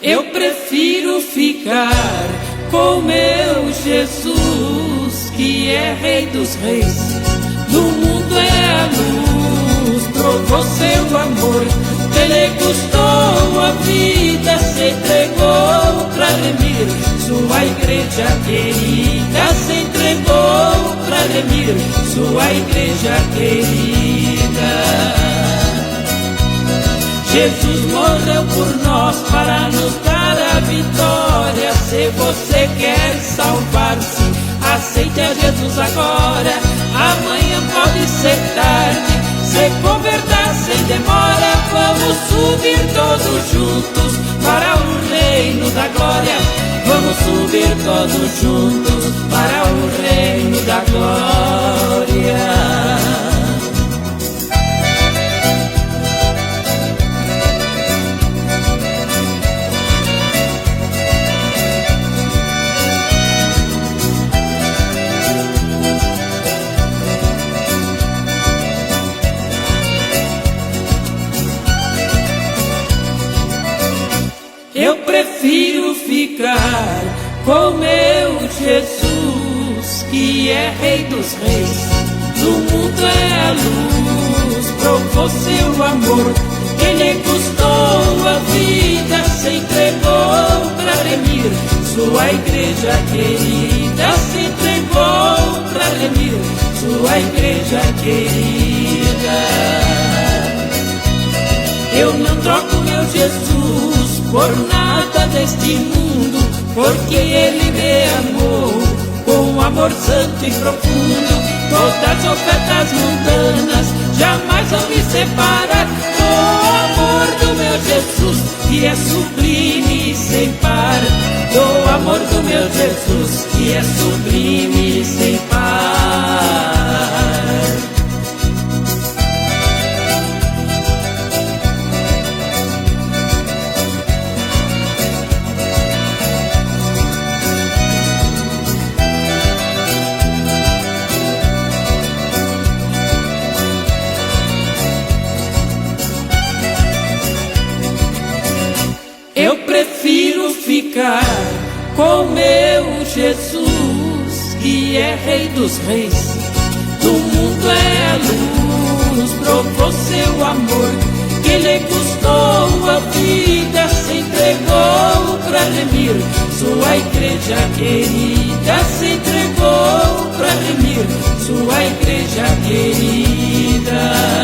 Eu prefiro ficar com meu Jesus, que é Rei dos Reis. Do mundo é a luz, provou seu amor. Ele custou a vida, se entregou para remir sua igreja querida. Se entregou para remir sua igreja querida. Jesus morreu por nós para nos dar a vitória. Se você quer salvar-se, aceite a Jesus agora. Amanhã pode ser tarde, se converter sem demora. Vamos subir todos juntos para o reino da glória. Vamos subir todos juntos para o reino da glória. Eu prefiro ficar com meu Jesus, que é Rei dos Reis. Do mundo é a luz, provou seu amor. Ele custou a vida, se entregou para remir sua igreja querida. Se entregou para remir sua igreja querida. Eu não troco meu Jesus por nada deste mundo, porque Ele me amou com amor santo e profundo. Todas as ofertas mundanas jamais vão me separar do amor do meu Jesus, que é sublime e sem par. Do amor do meu Jesus, que é sublime e sem par. Eu prefiro ficar com meu Jesus, que é Rei dos Reis. Do mundo é a luz, provou seu amor. Que Ele custou a vida, se entregou para remir sua igreja querida. Se entregou para remir sua igreja querida.